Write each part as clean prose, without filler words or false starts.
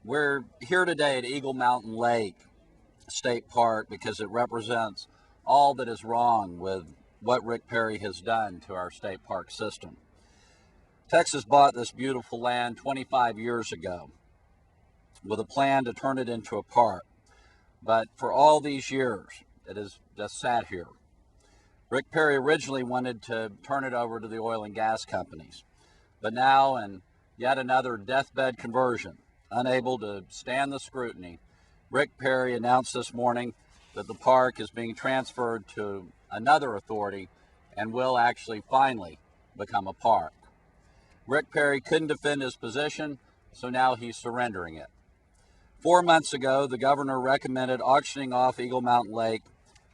We're here today at Eagle Mountain Lake State Park because it represents all that is wrong with what Rick Perry has done to our state park system. Texas bought this beautiful land 25 years ago with a plan to turn it into a park. But for all these years, it has just sat here. Rick Perry originally wanted to turn it over to the oil and gas companies, but now, in yet another deathbed conversion, unable to stand the scrutiny, Rick Perry announced this morning that the park is being transferred to another authority and will actually finally become a park. Rick Perry couldn't defend his position, so now he's surrendering it. 4 months ago, the governor recommended auctioning off Eagle Mountain Lake,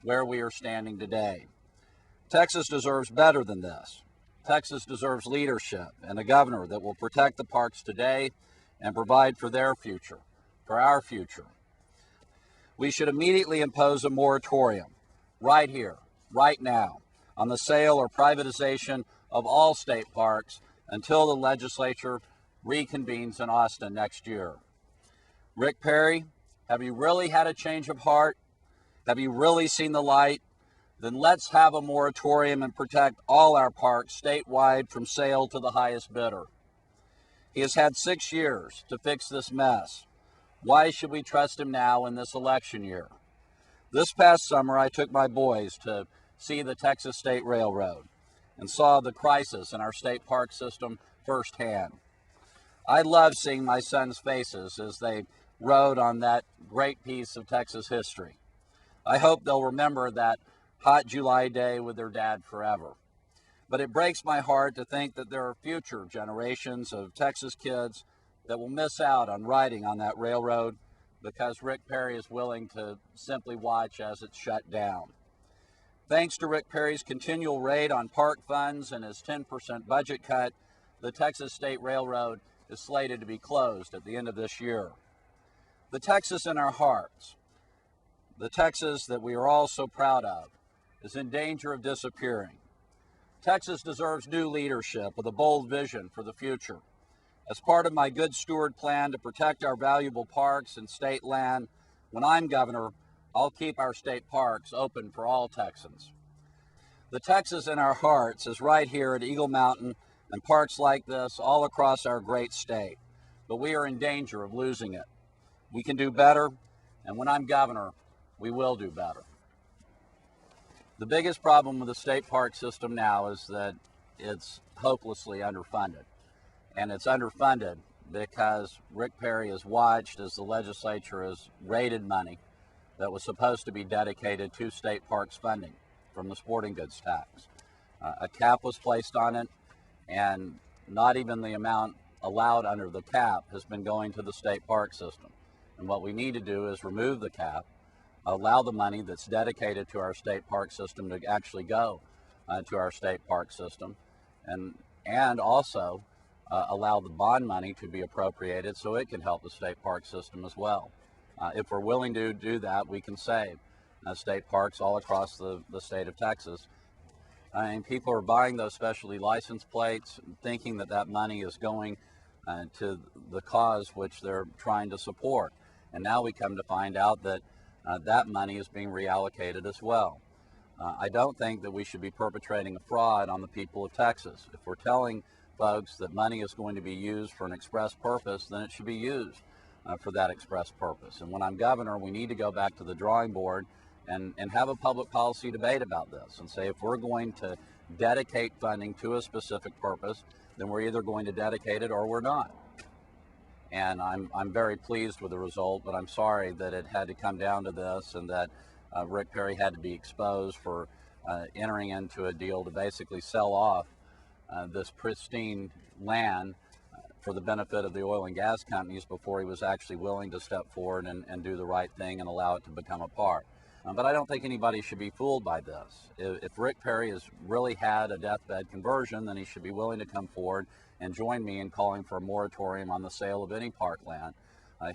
where we are standing today. Texas deserves better than this. Texas deserves leadership and a governor that will protect the parks today and provide for their future, for our future. We should immediately impose a moratorium, right here, right now, on the sale or privatization of all state parks until the legislature reconvenes in Austin next year. Rick Perry, have you really had a change of heart? Have you really seen the light? Then let's have a moratorium and protect all our parks statewide from sale to the highest bidder. He has had 6 years to fix this mess. Why should we trust him now in this election year? This past summer, I took my boys to see the Texas State Railroad and saw the crisis in our state park system firsthand. I love seeing my sons' faces as they rode on that great piece of Texas history. I hope they'll remember that hot July day with their dad forever. But it breaks my heart to think that there are future generations of Texas kids that will miss out on riding on that railroad because Rick Perry is willing to simply watch as it's shut down. Thanks to Rick Perry's continual raid on park funds and his 10% budget cut, the Texas State Railroad is slated to be closed at the end of this year. The Texas in our hearts, the Texas that we are all so proud of, is in danger of disappearing. Texas deserves new leadership with a bold vision for the future. As part of my Good Steward plan to protect our valuable parks and state land, when I'm governor, I'll keep our state parks open for all Texans. The Texas in our hearts is right here at Eagle Mountain and parks like this all across our great state, but we are in danger of losing it. We can do better, and when I'm governor, we will do better. The biggest problem with the state park system now is that it's hopelessly underfunded. And it's underfunded because Rick Perry has watched as the legislature has raided money that was supposed to be dedicated to state parks funding from the sporting goods tax. A cap was placed on it, and not even the amount allowed under the cap has been going to the state park system. And what we need to do is remove the cap, allow the money that's dedicated to our state park system to actually go to our state park system, and also allow the bond money to be appropriated so it can help the state park system as well. If we're willing to do that, we can save state parks all across the state of Texas. I mean, people are buying those specialty license plates thinking that that money is going to the cause which they're trying to support. And now we come to find out that that money is being reallocated as well. I don't think that we should be perpetrating a fraud on the people of Texas. If we're telling folks that money is going to be used for an express purpose, then it should be used for that express purpose. And when I'm governor, we need to go back to the drawing board and have a public policy debate about this and say if we're going to dedicate funding to a specific purpose, then we're either going to dedicate it or we're not. And I'm very pleased with the result, but I'm sorry that it had to come down to this and that Rick Perry had to be exposed for entering into a deal to basically sell off this pristine land for the benefit of the oil and gas companies before he was actually willing to step forward and do the right thing and allow it to become a park. But I don't think anybody should be fooled by this. If Rick Perry has really had a deathbed conversion, then he should be willing to come forward and join me in calling for a moratorium on the sale of any parkland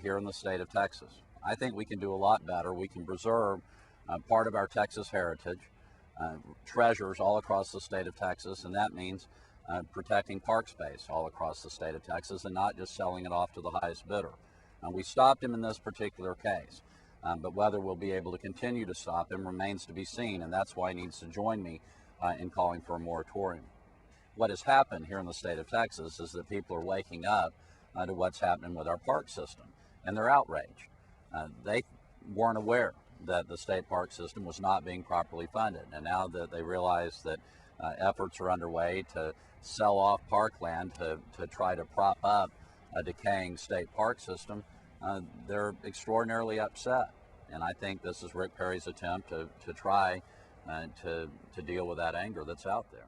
here in the state of Texas. I think we can do a lot better. We can preserve part of our Texas heritage, treasures all across the state of Texas, and that means protecting park space all across the state of Texas and not just selling it off to the highest bidder. We stopped him in this particular case, but whether we'll be able to continue to stop him remains to be seen, and that's why he needs to join me in calling for a moratorium. What has happened here in the state of Texas is that people are waking up to what's happening with our park system, and they're outraged. They weren't aware that the state park system was not being properly funded, and now that they realize that efforts are underway to sell off parkland to try to prop up a decaying state park system, they're extraordinarily upset. And I think this is Rick Perry's attempt to try to deal with that anger that's out there.